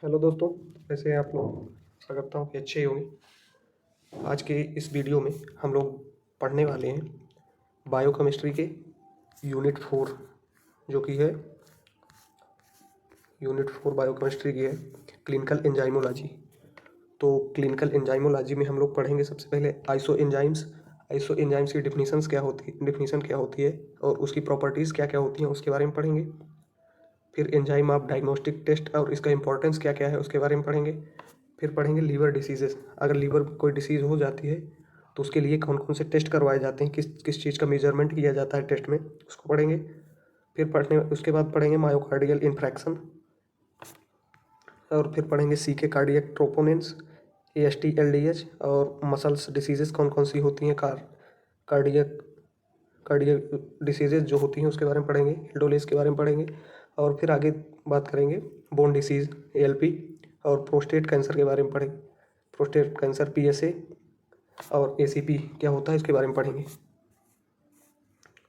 Hello दोस्तों, कैसे हैं आप लोग। आशा करता हूँ कि अच्छे ही होंगे। आज के इस वीडियो में हम लोग पढ़ने वाले हैं बायोकेमिस्ट्री के यूनिट 4, जो कि है यूनिट 4 बायोकेमिस्ट्री की है क्लिनिकल एंजाइमोलॉजी। तो क्लिनिकल एंजाइमोलॉजी में हम लोग पढ़ेंगे सबसे पहले आइसो एंजाइम्स की डिफिनीशन क्या होती है और उसकी प्रॉपर्टीज़ क्या क्या होती हैं उसके बारे में पढ़ेंगे। फिर एंजाइम ऑफ डायग्नोस्टिक टेस्ट और इसका इंपॉर्टेंस क्या क्या है उसके बारे में पढ़ेंगे। फिर पढ़ेंगे लीवर डिसीजेस, अगर लीवर कोई डिसीज़ हो जाती है तो उसके लिए कौन कौन से टेस्ट करवाए जाते हैं, किस किस चीज़ का मेजरमेंट किया जाता है टेस्ट में, उसको पढ़ेंगे। फिर उसके बाद पढ़ेंगे मायोकार्डियल इन्फ्रैक्शन, और फिर पढ़ेंगे सीके कार्डियक ट्रोपोनेंस, एएसटी एलडीएच, और मसल्स डिसीजेस कौन कौन सी होती हैं, कार्डियक कार्डियक डिसीजेज जो होती हैं उसके बारे में पढ़ेंगे, एल्डोलेस के बारे में पढ़ेंगे। और फिर आगे बात करेंगे बोन डिसीज़ एएलपी और प्रोस्टेट कैंसर के बारे में पढ़ेंगे। प्रोस्टेट कैंसर पीएसए और एसीपी क्या होता है इसके बारे में पढ़ेंगे।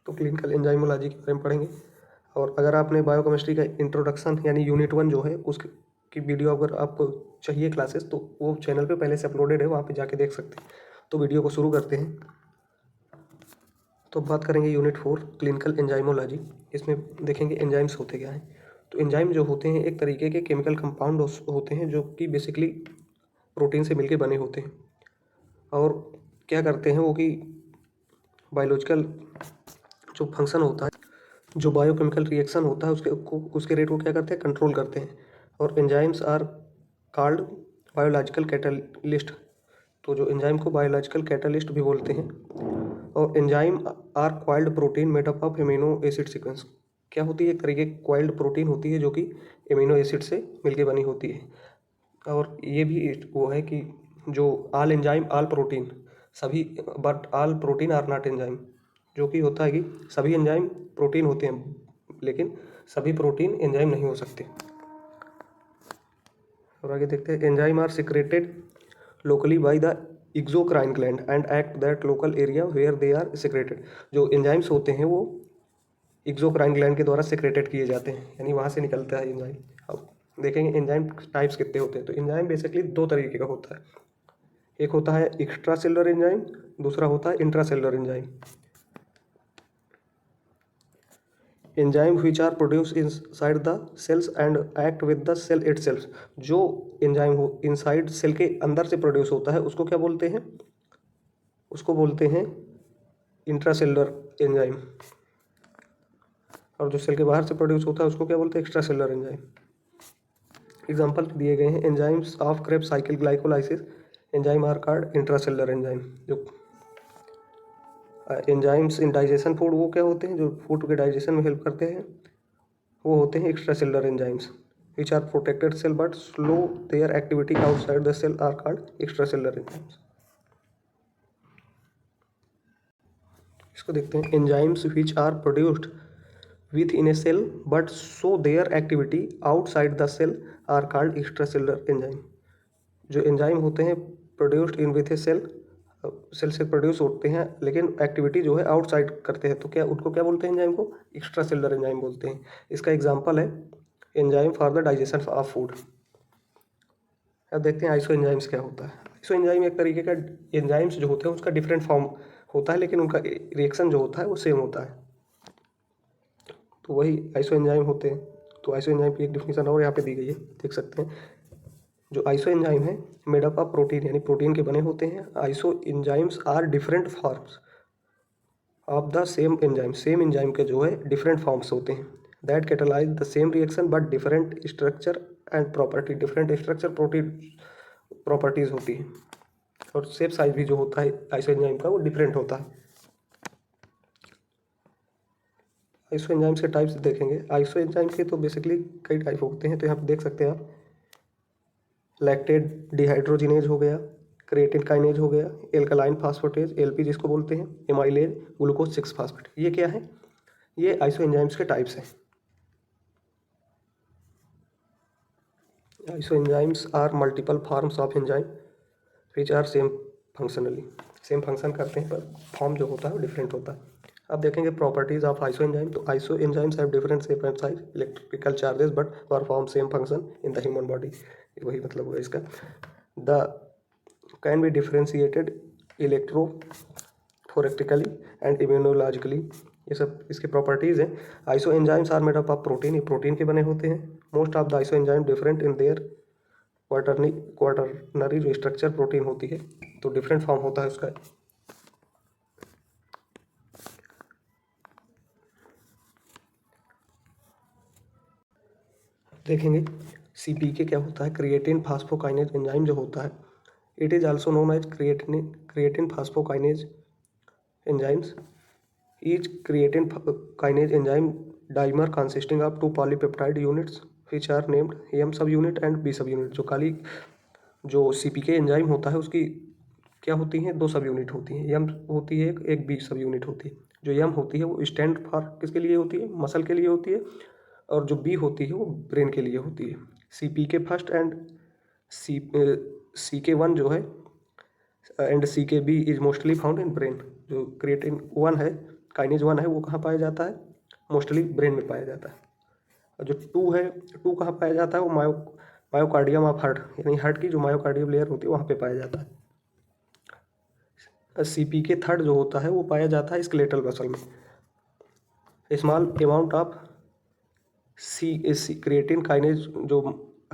तो क्लिनिकल एंजाइमोलॉजी के बारे में पढ़ेंगे। और अगर आपने बायोकेमिस्ट्री का इंट्रोडक्शन यानी यूनिट 1 जो है उसकी वीडियो अगर आपको चाहिए क्लासेस तो वो चैनल पे पहले से अपलोडेड है, वहाँ पे जाके देख सकते हैं। तो वीडियो को शुरू करते हैं। तो बात करेंगे यूनिट 4 क्लिनिकल एंजाइमोलॉजी। इसमें देखेंगे एंजाइम्स होते क्या हैं। तो एंजाइम जो होते हैं एक तरीके के केमिकल कंपाउंड होते हैं जो कि बेसिकली प्रोटीन से मिलके बने होते हैं। और क्या करते हैं वो कि बायोलॉजिकल जो फंक्शन होता है, जो बायोकेमिकल रिएक्शन होता है उसके रेट को क्या करते हैं, कंट्रोल करते हैं। और enzymes are called biological catalyst. तो जो एंजाइम को बायोलॉजिकल कैटलिस्ट भी बोलते हैं। और enzyme are coiled protein made up of amino acid sequence. क्या होती है, एक तरीके की क्वाइल्ड प्रोटीन होती है जो कि एमिनो एसिड से मिलके बनी होती है। और ये भी वो है कि जो ऑल एंजाइम ऑल प्रोटीन सभी, but all protein are not enzyme. जो कि होता है कि सभी एंजाइम प्रोटीन होते हैं लेकिन सभी प्रोटीन एंजाइम नहीं हो सकते। और आगे देखते हैं enzyme are secreted locally by the exocrine gland and act that local area where they are secreted. जो एंजाइम्स होते हैं वो एक्सोक्राइन ग्लैंड के द्वारा सिक्रेटेड किए जाते हैं, यानी वहाँ से निकलता है एंजाइम। अब देखेंगे एंजाइम टाइप्स कितने होते हैं। तो एंजाइम बेसिकली दो तरीके का होता है, एक होता है एक्स्ट्रा सेलुलर एंजाइम, दूसरा होता है intracellular enzyme. Enzyme which are produce inside the cells and act with the cell itself. जो एंजाइम हो इनसाइड सेल के अंदर से प्रोड्यूस होता है उसको क्या बोलते हैं, उसको बोलते हैं इंट्रासेलुलर एंजाइम। और जो सेल के बाहर से प्रोड्यूस होता है उसको क्या बोलते हैं, एक्स्ट्रा सेलुलर एंजाइम। एग्जाम्पल दिए गए हैं enzymes of Krebs cycle glycolysis, enzyme are called intracellular enzyme. जो एंजाइम्स इन डाइजेशन फूड वो क्या होते हैं, जो फूड के डाइजेशन में हेल्प करते हैं, वो होते हैं extracellular enzymes. Which are protected cell but slow their activity outside the cell are called extracellular enzymes. इसको देखते हैं enzymes which are produced within a cell but show their activity outside the cell are called extracellular enzyme. जो enzyme होते हैं produced in with a cell, cell से produce होते हैं लेकिन एक्टिविटी जो है आउटसाइड करते हैं, तो क्या उनको क्या बोलते हैं, एंजाइम को एक्स्ट्रा सेलुलर एंजाइम बोलते हैं। इसका एग्जांपल है enzyme for the digestion of food. अब देखते हैं आइसो एंजाइम्स क्या होता है। आइसो एंजाइम एक तरीके का एंजाइम्स जो होते हैं उसका डिफरेंट फॉर्म होता है लेकिन उनका रिएक्शन जो होता है वो सेम होता है, तो वही आइसो एंजाइम होते हैं। तो आइसो एंजाइम की एक डिफिनीशन और यहाँ पे दी गई है, देख सकते हैं। जो आइसो एंजाइम है मेड अप ऑफ प्रोटीन, यानी प्रोटीन के बने होते हैं। Isoenzymes are different forms of the same enzyme. Same enzyme के जो है डिफरेंट फॉर्म्स होते हैं। That catalyse the same reaction but different structure and property. Different structure properties होती है और शेप साइज भी जो होता है आइसो एंजाइम का वो डिफरेंट होता है। आइसो एंजाइम्स के टाइप्स देखेंगे। आइसो एंजाइम्स के तो बेसिकली कई टाइप होते हैं, तो यहाँ पे देख सकते हैं आप। लैक्टेट डिहाइड्रोजिनेज हो गया, क्रिएटिन काइनेज हो गया, एल्कलाइन फास्फेटेज एलपी जिसको बोलते हैं, एमाइलेज, ग्लूकोज 6 फास्फेट। ये क्या है, ये आइसो एंजाइम्स के टाइप्स हैं। Isoenzymes are multiple forms of enzyme which are same functionally. Same function करते हैं पर फॉर्म जो होता है वो डिफरेंट होता है। अब देखेंगे प्रॉपर्टीज ऑफ आइसो एंजाइम। तो isoenzymes have different shape and size, electrical charges but perform same function in the human body. वही मतलब हुआ इसका। They can be differentiated electrophoretically and immunologically, ये सब इसके प्रॉपर्टीज़ हैं। Isoenzymes are made up of protein, ये protein के बने होते हैं। Most of the isoenzyme different in their quaternary जो स्ट्रक्चर प्रोटीन होती है तो डिफरेंट फॉर्म होता है उसका। देखेंगे CPK क्या होता है। क्रिएटिन फास्फोकाइनेज एंजाइम जो होता है, it is also known as creatine phosphokinase enzymes. Each creatine kinase enzyme dimer consisting of 2 polypeptide units which are named M subunit and B subunit. जो CPK enzyme होता है उसकी क्या होती हैं, 2 सब यूनिट होती हैं। M होती है एक B सब यूनिट होती है। जो M होती है वो स्टैंड फॉर किसके लिए होती है, मसल के लिए होती है, और जो B होती है वो ब्रेन के लिए होती है। CPK फर्स्ट एंड CK1 जो है and CKB is mostly found in brain. जो क्रिएटिन 1 है, काइनेज 1 है, वो कहाँ पाया जाता है, मोस्टली ब्रेन में पाया जाता है। और जो 2 है, 2 कहाँ पाया जाता है, वो मायोकार्डियम ऑफ हार्ट, यानी हार्ट की जो मायोकार्डियम लेयर होती है वहाँ पे पाया जाता है। CPK थर्ड जो होता है वो पाया जाता है स्केलेटल मसल में। Small amount of creatine kinase जो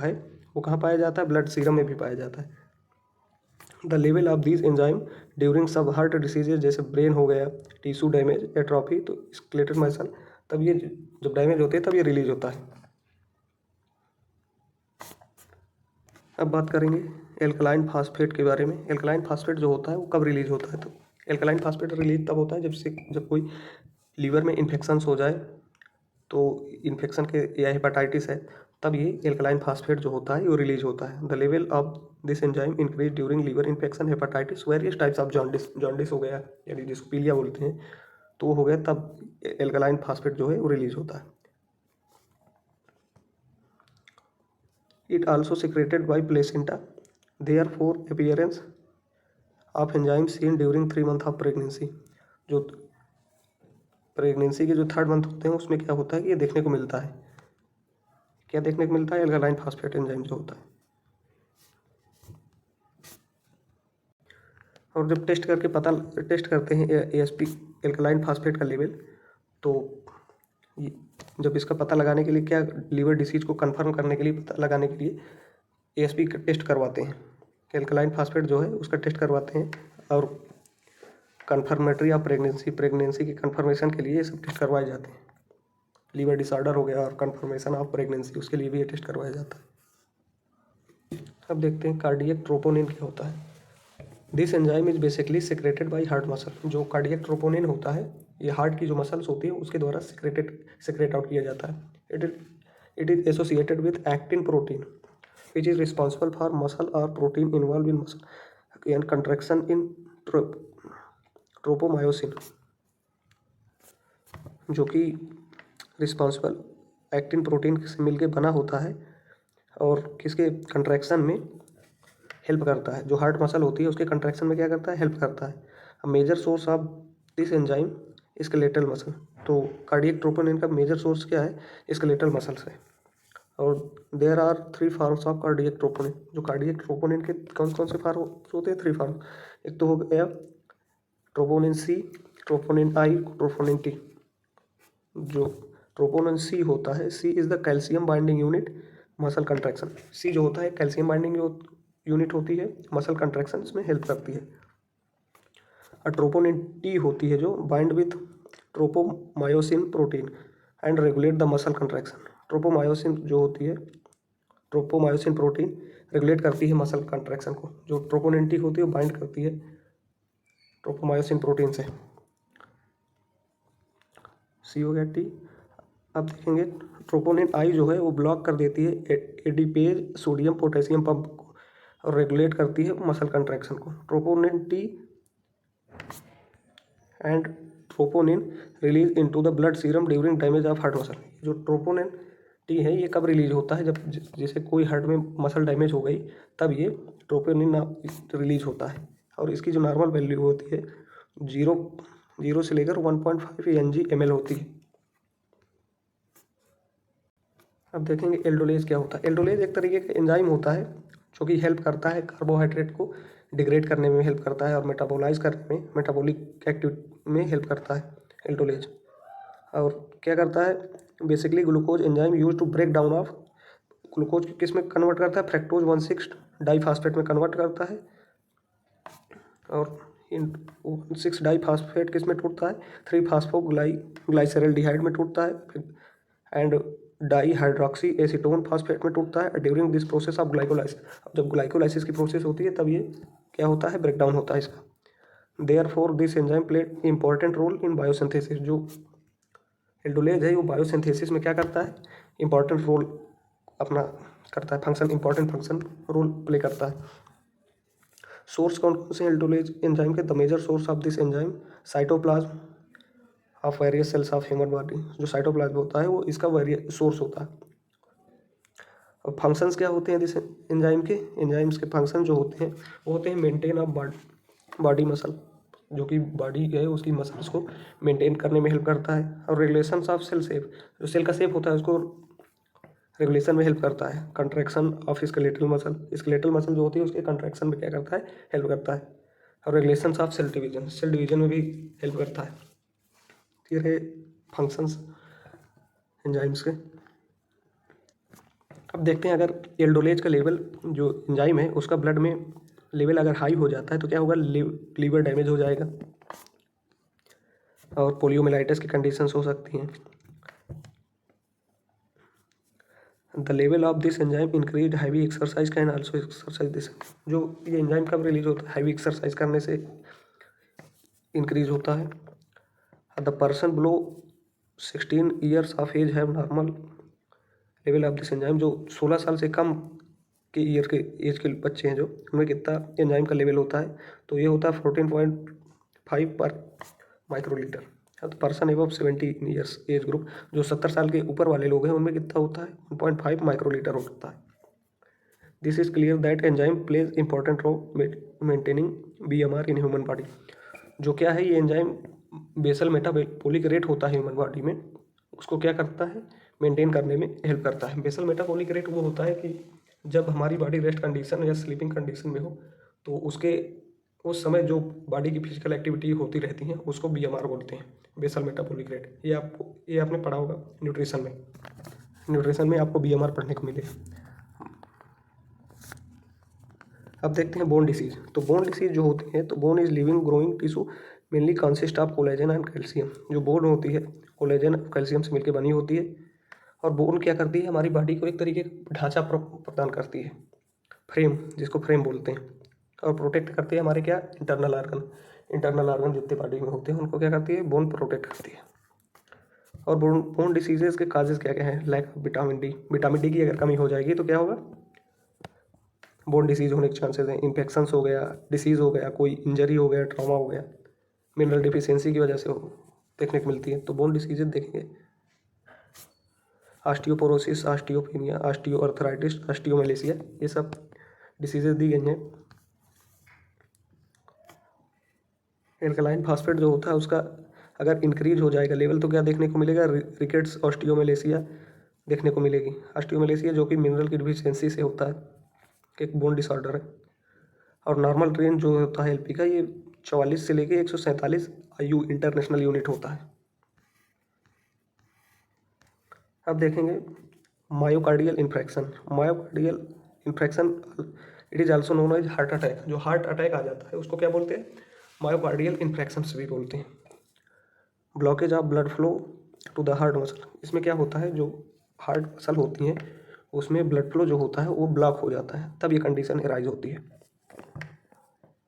है वो कहाँ पाया जाता है, ब्लड सीरम में भी पाया जाता है। The level of these enzyme during सब हार्ट डिसीजेज, जैसे ब्रेन हो गया, टिश्यू डैमेज, एट्रोफी, तो स्केलेटल मसल तब ये जब डैमेज होते हैं तब ये रिलीज होता है। अब बात करेंगे एल्कलाइन फास्फेट के बारे में। एल्कलाइन फास्फेट जो होता है वो कब रिलीज होता है, तो एल्कलाइन फास्फेट रिलीज तब होता है जब कोई लीवर में इन्फेक्शंस हो जाए, तो इन्फेक्शन के या हेपाटाइटिस है, तब ये एल्कलाइन फास्फेट जो होता है वो रिलीज होता है। The level of this enzyme increase during liver infection, hepatitis, various types of jaundice हो गया, यानी जिसको पीलिया बोलते हैं, तो वो हो गया, तब एल्कलाइन फास्फेट जो है वो रिलीज होता है। It also secreted by placenta, therefore appearance of enzyme seen during 3 month of pregnancy. जो प्रेगनेंसी के जो 3rd मंथ होते हैं उसमें क्या होता है कि ये देखने को मिलता है, क्या देखने को मिलता है, एल्कलाइन फास्फेट एंजाइम जो होता है। और जब टेस्ट करते हैं ASP एल्कलाइन फास्फेट का लेवल, तो जब इसका पता लगाने के लिए क्या, लीवर डिसीज को कंफर्म करने के लिए, पता लगाने के लिए ASP का टेस्ट करवाते हैं, एल्कलाइन फास्फेट जो है उसका टेस्ट करवाते हैं। और कन्फर्मेटरी ऑफ प्रेगनेंसी की कंफर्मेशन के लिए ये सब टेस्ट करवाए जाते हैं। लीवर डिसऑर्डर हो गया और कंफर्मेशन ऑफ प्रेगनेंसी, उसके लिए भी ये टेस्ट करवाया जाता है। अब देखते हैं कार्डियक ट्रोपोनिन क्या होता है। This enzyme is basically secreted by heart muscle. जो कार्डियक ट्रोपोनिन होता है ये हार्ट की जो मसल्स होती है उसके द्वारा सिक्रेट आउट किया जाता है। It is associated with actin protein which is responsible for muscle और protein involve in muscle and contraction in tropomyosin, जो कि रिस्पॉन्सिबल एक्टिन प्रोटीन से मिलके बना होता है और किसके कंट्रैक्शन में हेल्प करता है। जो हार्ट मसल होती है उसके कंट्रैक्शन में क्या करता है, हेल्प करता है। A major source of this enzyme skeletal muscle. तो कार्डियक ट्रोपोनिन का मेजर सोर्स क्या है, स्केलेटल मसल्स है। और there are 3 forms of cardiac troponin. जो कार्डियक ट्रोपोनिन के कौन कौन से फॉर्म्स होते हैं, 3 फॉर्म। एक तो हो गया troponin C, troponin I, troponin T। जो ट्रोपोनिन C होता है, C is the calcium binding unit muscle contraction. C जो होता है कैल्शियम बाइंडिंग यूनिट होती है, मसल कंट्रैक्शन में हेल्प करती है। और ट्रोपोनिन T होती है जो bind with tropomyosin protein and regulate the muscle contraction. Tropomyosin जो होती है, ट्रोपोमायोसिन प्रोटीन रेगुलेट करती है मसल कंट्रैक्शन को। जो ट्रोपोनिन T होती है वो बाइंड करती है ट्रोपोमायोसिन प्रोटीन से। C हो गया T। अब देखेंगे ट्रोपोनिन I जो है वो ब्लॉक कर देती है एडिपेज सोडियम पोटेशियम पंप को और रेगुलेट करती है मसल कंट्रैक्शन को। Troponin T and troponin release into the blood serum during damage of heart muscle. जो ट्रोपोनिन T है ये कब रिलीज होता है, जब जैसे कोई हार्ट में मसल डैमेज हो गई तब ये ट्रोपोनिन रिलीज होता है। और इसकी जो नॉर्मल वैल्यू होती है 0 से लेकर 1.5 Ng/ml होती है। अब देखेंगे एल्डोलेज क्या होता है। एल्डोलेज एक तरीके का एंजाइम होता है जो कि हेल्प करता है कार्बोहाइड्रेट को डिग्रेड करने में हेल्प करता है और मेटाबोलाइज करने में, मेटाबॉलिक एक्टिविटी में हेल्प करता है एल्डोलेज। और क्या करता है, basically glucose enzyme use to break down of glucose किस में कन्वर्ट करता है, फ्रैक्टोज 1,6 डाइफास्फेट में कन्वर्ट करता है। और इन 1,6 डाइफास्फेट किस में टूटता है, 3-फॉस्फोग्लाइसरल्डिहाइड में टूटता है, and di hydroxy acetone phosphate में टूटता है during this process of glycolysis. अब जब ग्लाइकोलाइसिस की प्रोसेस होती है तब ये क्या होता है, ब्रेकडाउन होता है इसका। Therefore this enzyme played important role in biosynthesis. जो एल्डोलेज है वो बायोसिंथेसिस में क्या करता है, इंपॉर्टेंट रोल अपना करता है, function, important function role play करता है। सोर्स कौन कौन से एल्डोलेज एंजाइम के, the major source of this enzyme cytoplasm of various cells of human body. जो साइटोप्लाज्म होता है वो इसका सोर्स होता है। और फंक्शंस क्या होते हैं दिस एंजाइम के, एंजाइम्स के फंक्शन जो होते हैं वो होते हैं मेंटेन ऑफ बॉडी मसल, जो कि बॉडी है उसकी मसल्स को मेंटेन करने में हेल्प करता है। और रेगुलेशन ऑफ सेल शेप, जो सेल का शेप होता है उसको रेगुलेशन में हेल्प करता है। Contraction of skeletal muscle, skeletal muscle जो होती है उसके कंट्रैक्शन में क्या करता है, हेल्प करता है। और regulation of cell division, cell division में भी हेल्प करता है। ये रहे फंक्शंस एंजाइम्स के। अब देखते हैं अगर एल्डोलेज का लेवल जो एंजाइम है उसका ब्लड में लेवल अगर हाई हो जाता है तो क्या होगा, लीवर डैमेज हो जाएगा और पोलियोमिलाइटिस की कंडीशंस हो सकती हैं। The level of this enzyme increase heavy exercise can also exercise this. जो ये एंजाइम कब रिलीज होता है, हैवी एक्सरसाइज करने से इंक्रीज होता है। The person below 16 years of age have normal level of this enzyme. जो 16 साल से कम के ईयर के एज के बच्चे हैं जो, उनमें कितना एंजाइम का लेवल होता है, तो ये होता है 14.5 पर माइक्रोलीटर। तो person above 70 years age group, जो 70 साल के ऊपर वाले लोग हैं उनमें कितना होता है, 1.5 माइक्रोलीटर होता है। This is clear that enzyme plays important role maintaining BMR in human body. जो क्या है, ये एंजाइम बेसल मेटाबॉलिक रेट होता है ह्यूमन बॉडी में, उसको क्या करता है, मेंटेन करने में हेल्प करता है। बेसल मेटाबॉलिक रेट वो होता है कि जब हमारी बॉडी रेस्ट कंडीशन या स्लीपिंग कंडीशन में हो तो उसके उस समय जो बॉडी की फिजिकल एक्टिविटी होती रहती हैं उसको BMR बोलते हैं, बेसल मेटाबॉलिक रेट। ये आपने पढ़ा होगा न्यूट्रिशन में, आपको BMR पढ़ने को मिलेगा। अब देखते हैं बोन डिसीज। तो बोन डिसीज जो होती है, तो bone is living growing tissue mainly consist of collagen and calcium. जो बोन होती है कोलेजन कैल्शियम से मिलकर बनी होती है। और बोन क्या करती है, हमारी बॉडी को एक तरीके का ढांचा प्रदान करती है, फ्रेम, जिसको फ्रेम बोलते हैं। और प्रोटेक्ट करती है हमारे क्या, इंटरनल ऑर्गन जितने बॉडी में होते हैं उनको क्या करती है, बोन प्रोटेक्ट करती है। और बोन डिसीजेज के काजेज क्या क्या हैं, लैक ऑफ विटामिन डी की अगर कमी हो जाएगी तो क्या होगा, बोन डिसीज होने के चांसेस हैं। इन्फेक्शंस हो गया, डिसीज़ हो गया, कोई इंजरी हो गया, ट्रॉमा हो गया, मिनरल डिफिशियंसी की वजह से देखने को मिलती है। तो बोन डिसीजेज देखेंगे, ऑस्टियोपोरोसिस, ऑस्टियोपेनिया, ऑस्टियोआर्थराइटिस, ऑस्टियोमेलेसिया, ये सब डिसीजेज दी गई हैं। एल्कलाइन फास्फेट जो होता है उसका अगर इंक्रीज हो जाएगा लेवल तो क्या देखने को मिलेगा, रिकेट्स ऑस्टियोमेलेसिया देखने को मिलेगी। ऑस्टियोमेलेसिया जो कि मिनरल की डिफिशियंसी से होता है, एक बोन डिसऑर्डर है। और नॉर्मल रेंज जो होता है LP का, ये 44 से लेके 147 IU इंटरनेशनल यूनिट होता है। अब देखेंगे myocardial infarction it is also known as heart attack. जो हार्ट अटैक आ जाता है उसको क्या बोलते हैं, मायोकार्डियल इन्फ्रैक्शन भी बोलते हैं। Blockage of blood flow to the heart muscle, इसमें क्या होता है, जो हार्ट मसल होती हैं उसमें ब्लड फ्लो जो होता है वो ब्लॉक हो जाता है, तब ये कंडीशन एराइज होती है।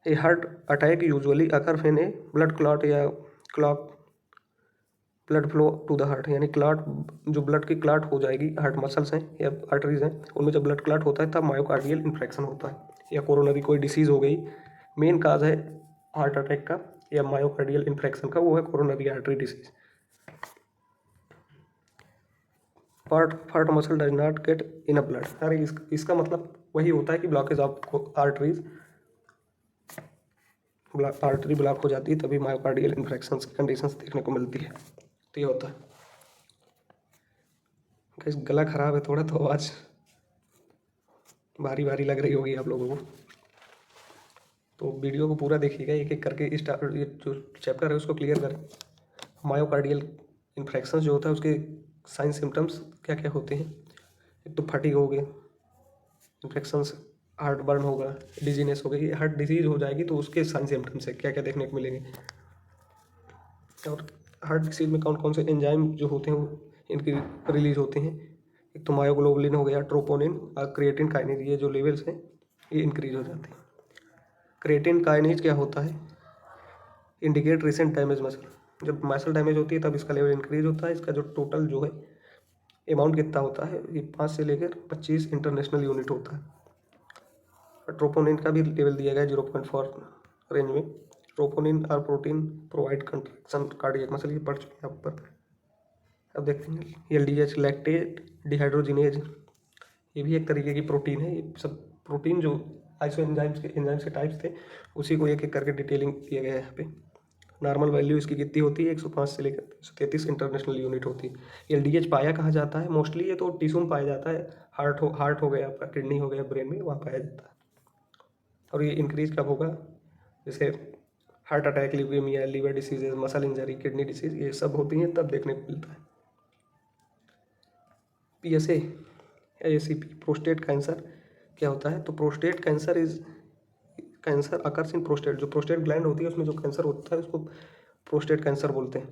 A heart attack usually occur when a blood clot या clot blood flow to the heart, यानी क्लॉट, जो ब्लड की क्लॉट हो जाएगी, हार्ट मसल्स हैं या आर्टरीज हैं उनमें जब ब्लड क्लॉट होता है तब मायोकार्डियल इन्फ्रैक्शन होता है, या कोरोनरी कोई डिसीज़ हो गई। मेन काज है हार्ट अटैक का या मायोकार्डियल इन्फ्रैक्शन का, वो है coronary artery disease. Heart muscle does not get in blood, अरे इसका मतलब वही होता है कि ब्लॉकेज ऑफ आर्टरी ब्लॉक हो जाती है तभी मायोकार्डियल इन्फ्रैक्शन की कंडीशंस देखने को मिलती है। तो ये होता है। गाइस गला ख़राब है थोड़ा, तो आवाज़ भारी भारी लग रही होगी आप लोगों को। तो वीडियो को पूरा देखिएगा, एक एक करके ये जो चैप्टर है उसको क्लियर करें। मायोकार्डियल इन्फेक्शन जो होता है उसके साइन सिम्टम्स क्या क्या होते हैं। एक तो फटीग हो गया, इन्फेक्शंस, हार्ट बर्न होगा, डिजीनेस हो गई, हार्ट डिजीज हो जाएगी तो उसके साइन सिम्टम्स है क्या क्या देखने को मिलेंगे। और हार्ट डिसीज में कौन कौन से एंजाइम जो होते हैं वो इनकी रिलीज होते हैं। एक तो मायोग्लोबुलिन हो गया, ट्रोपोनिन और क्रिएटिन काइनेज, ये जो लेवल्स हैं ये इंक्रीज हो जाते हैं। क्रिएटिन काइनेज क्या होता है, इंडिकेट रिसेंट डैमेज मसल। जब मसल डैमेज होती है तब इसका लेवल इंक्रीज होता है। इसका जो टोटल जो है अमाउंट कितना होता है, ये 5 से लेकर 25 इंटरनेशनल यूनिट होता है। ट्रोपोनिन का भी लेवल दिया गया 0.4 रेंज में। ट्रोपोनिन और protein provide contraction cardiac muscle, ये पढ़ चुके हैं आप पर। अब देखते हैं LDH लैक्टेट डिहाइड्रोजिनेज, ये भी एक तरीके की प्रोटीन है। ये सब प्रोटीन जो आइसो एंजाइम्स के टाइप्स थे उसी को एक एक करके डिटेलिंग किया गया है यहाँ पे। नॉर्मल वैल्यू इसकी कितनी होती है, 105 से लेकर 133 इंटरनेशनल यूनिट होती है। LDH पाया कहाँ जाता है, मोस्टली ये तो टिश्यू में पाया जाता है। हार्ट हो गया आपका, किडनी हो गया, ब्रेन में, वहाँ पाया जाता है। और ये इंक्रीज कब होगा, जैसे heart attack, leukaemia, liver diseases, muscle injury, kidney disease, ये सब होती हैं तब देखने को मिलता है। PSA ACP प्रोस्टेट कैंसर क्या होता है, तो prostate cancer is cancer occurs in prostate. जो प्रोस्टेट ग्लैंड होती है उसमें जो कैंसर होता है उसको प्रोस्टेट कैंसर बोलते हैं।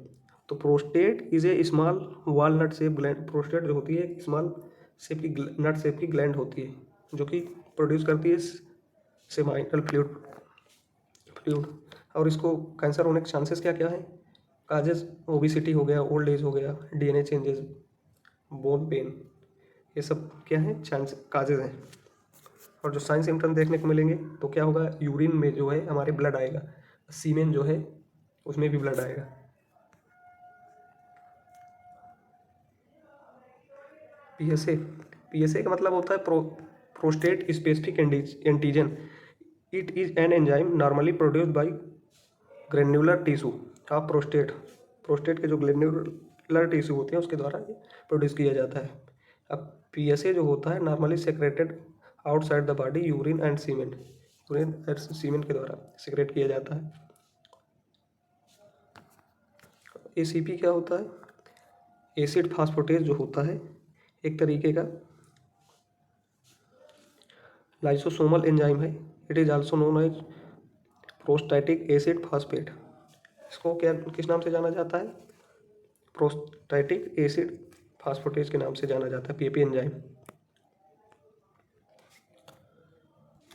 तो prostate is a small walnut shape gland. Prostate जो होती है स्मॉल शेप की नट शेप की ग्लैंड होती है जो कि प्रोड्यूस करती है सेमाइनल फ्लूइड। और इसको कैंसर होने के चांसेस क्या क्या है, काजेज ओबिसिटी हो गया, ओल्ड एज हो गया, DNA चेंजेस, बोन पेन, ये सब क्या है चांस काजेज हैं। और जो साइन सिम्टम देखने को मिलेंगे तो क्या होगा, यूरिन में जो है हमारे ब्लड आएगा, सीमेन जो है उसमें भी ब्लड आएगा। PSA का मतलब होता है prostate specific antigen. It is an enzyme normally produced by granular tissue of prostate के जो ग्रेन्युलर टिश्यू होते हैं उसके द्वारा ये प्रोड्यूस किया जाता है। अब PSA जो होता है normally secreted outside the body, urine and semen के द्वारा सेक्रेट किया जाता है। ACP क्या होता है, एसिड फास्फोटेज जो होता है एक तरीके का लाइसोसोमल एंजाइम है। It is also known as prostatic acid phosphate. इसको क्या किस नाम से जाना जाता है, प्रोस्टैटिक एसिड फास्फोटेज के नाम से जाना जाता है, PP एंजाइम।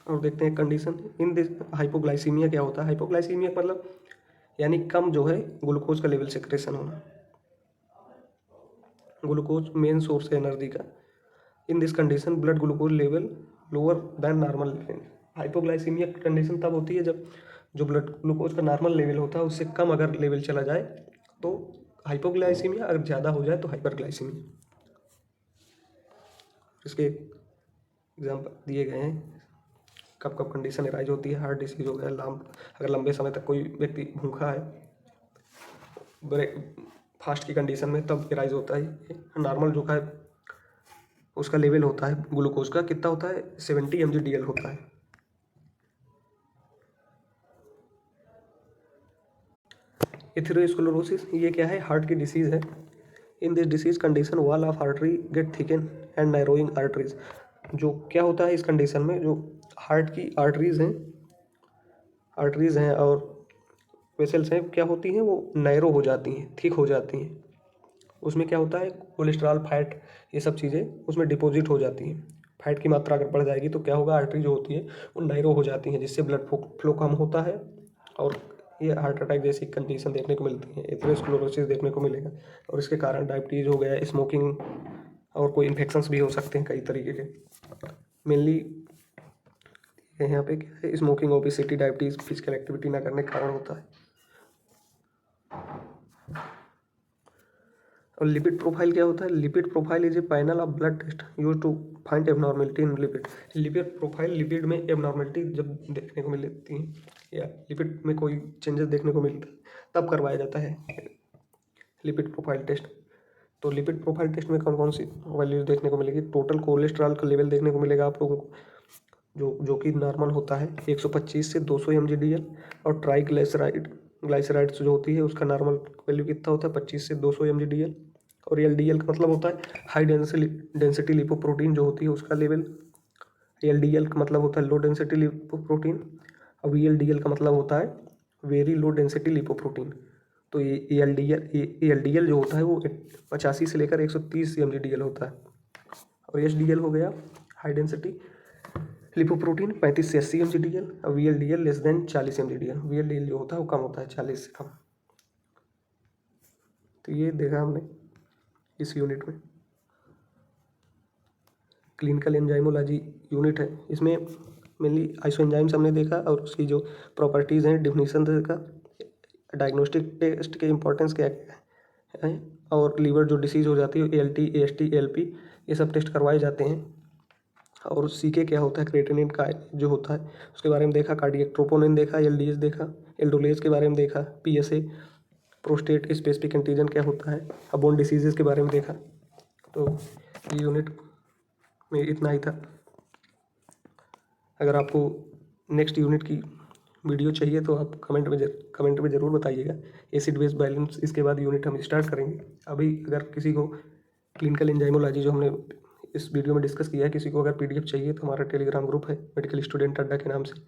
और देखते हैं कंडीशन इन दिस हाइपोग्लाइसीमिया क्या होता है। हाइपोग्लाइसीमिया मतलब यानी कम जो है ग्लूकोज का लेवल सेक्रेशन होना। ग्लूकोज मेन सोर्स है एनर्जी का। In this condition blood glucose level lower than normal level. Hypoglycaemia condition तब होती है जब जो ब्लड ग्लूकोज का नॉर्मल लेवल होता है उससे कम अगर लेवल चला जाए तो हाइपोग्लाइसीमिया, अगर ज़्यादा हो जाए तो हाइपरग्लाइसीमिया। इसके एग्जाम्पल दिए गए हैं कब कब कंडीशन एराइज होती है। हार्ट डिसीज हो गया, अगर लंबे समय तक कोई व्यक्ति भूखा है ब्रेक फास्ट की कंडीशन में तब एराइज होता है। नॉर्मल जो है उसका लेवल होता है ग्लूकोज का कितना होता है, 70 mg/dl होता है। एथेरोस्क्लेरोसिस ये क्या है, हार्ट की डिसीज़ है। In this disease condition wall of artery get thicken and narrowing arteries. जो क्या होता है इस कंडीशन में, जो हार्ट की आर्टरीज हैं और वेसल्स हैं क्या होती हैं, वो नैरो हो जाती हैं, थिक हो जाती हैं। उसमें क्या होता है कोलेस्ट्रॉल, फैट, ये सब चीज़ें उसमें डिपॉजिट हो जाती हैं। फैट की मात्रा अगर बढ़ जाएगी तो क्या होगा, आर्टरी जो होती है वो नैरो हो जाती हैं जिससे ब्लड फ्लो कम होता है और ये हार्ट अटैक जैसी कंडीशन देखने को मिलती है। एथेरोस्क्लेरोसिस देखने को मिलेगा और इसके कारण डायबिटीज़ हो गया, स्मोकिंग और कोई इन्फेक्शंस भी हो सकते हैं कई तरीके के। मेनली यहाँ पे क्या है, smoking, obesity, diabetes, physical activity ना करने के कारण होता है। और लिपिड प्रोफाइल क्या होता है, lipid profile is a panel of blood test use to find abnormality in lipid. Lipid profile, lipid में एबनॉर्मेलिटी जब देखने को मिलती है या लिपिड में कोई चेंजेस देखने को मिलता है तब करवाया जाता है लिपिड प्रोफाइल टेस्ट। तो लिपिड प्रोफाइल टेस्ट में कौन कौन सी वैल्यूज देखने को मिलेगी? टोटल कोलेस्ट्रॉल का लेवल देखने को मिलेगा आप लोगों को, जो कि नॉर्मल होता है 125 से 200 mg/dl। और ग्लाइसराइड्स जो होती है उसका नॉर्मल वैल्यू कितना होता है? 25 से 200 mg/dl। और एलडीएल का मतलब होता है हाई डेंसिटी लिपोप्रोटीन जो होती है उसका लेवल। एलडीएल का मतलब होता है लो डेंसिटी लिपोप्रोटीन, और वीएलडीएल का मतलब होता है वेरी लो डेंसिटी लिपोप्रोटीन। तो ये एलडीएल जो होता है वो 85 से लेकर 130 mg/dl होता है। और एचडीएल हो गया हाई डेंसिटी लिपोप्रोटीन 35 से 80 mg/dl। और VLDL less than 40 mg/dl। VLDL जो होता है वो कम होता है 40 से कम। तो ये देखा हमने इस यूनिट में। क्लिनिकल एंजाइमोलॉजी यूनिट है, इसमें मेनली आइसोएंजाइम्स हमने देखा और उसकी जो प्रॉपर्टीज़ हैं, डिफिनीशन देखा, डायग्नोस्टिक टेस्ट के इंपॉर्टेंस क्या है, और लीवर जो डिसीज़ हो जाती है एएलटी, एएसटी, एएलपी, ये सब टेस्ट करवाए जाते हैं। और सीके क्या होता है, क्रिएटिनिन का जो होता है उसके बारे में देखा, कार्डियक ट्रोपोनिन देखा, एलडीएस देखा, एल्डोलेज के बारे में देखा, पीएसए, प्रोस्टेट स्पेसिफिक एंटीजन क्या होता है, अब बोन डिसीजेस के बारे में देखा। तो ये यूनिट में इतना ही था। अगर आपको नेक्स्ट यूनिट की वीडियो चाहिए तो आप कमेंट में ज़रूर बताइएगा। एसिड बेस बैलेंस इसके बाद यूनिट हम स्टार्ट करेंगे। अभी अगर किसी को क्लिनिकल एंजाइमोलॉजी जो हमने इस वीडियो में डिस्कस किया है, किसी को अगर पीडीएफ चाहिए तो हमारा टेलीग्राम ग्रुप है मेडिकल स्टूडेंट अड्डा के नाम से,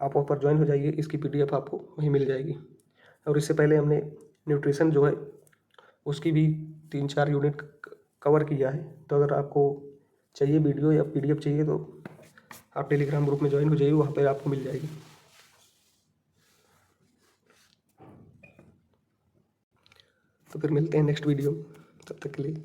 आप वहाँ पर ज्वाइन हो जाइए, इसकी पीडीएफ आपको वहीं मिल जाएगी। और इससे पहले हमने न्यूट्रिशन जो है उसकी भी 3-4 यूनिट कवर किया है। तो अगर आपको चाहिए वीडियो या पीडीएफ चाहिए तो आप टेलीग्राम ग्रुप में ज्वाइन हो जाइए, वहाँ पर आपको मिल जाएगी। तो फिर मिलते हैं नेक्स्ट वीडियो में, तब तक के लिए।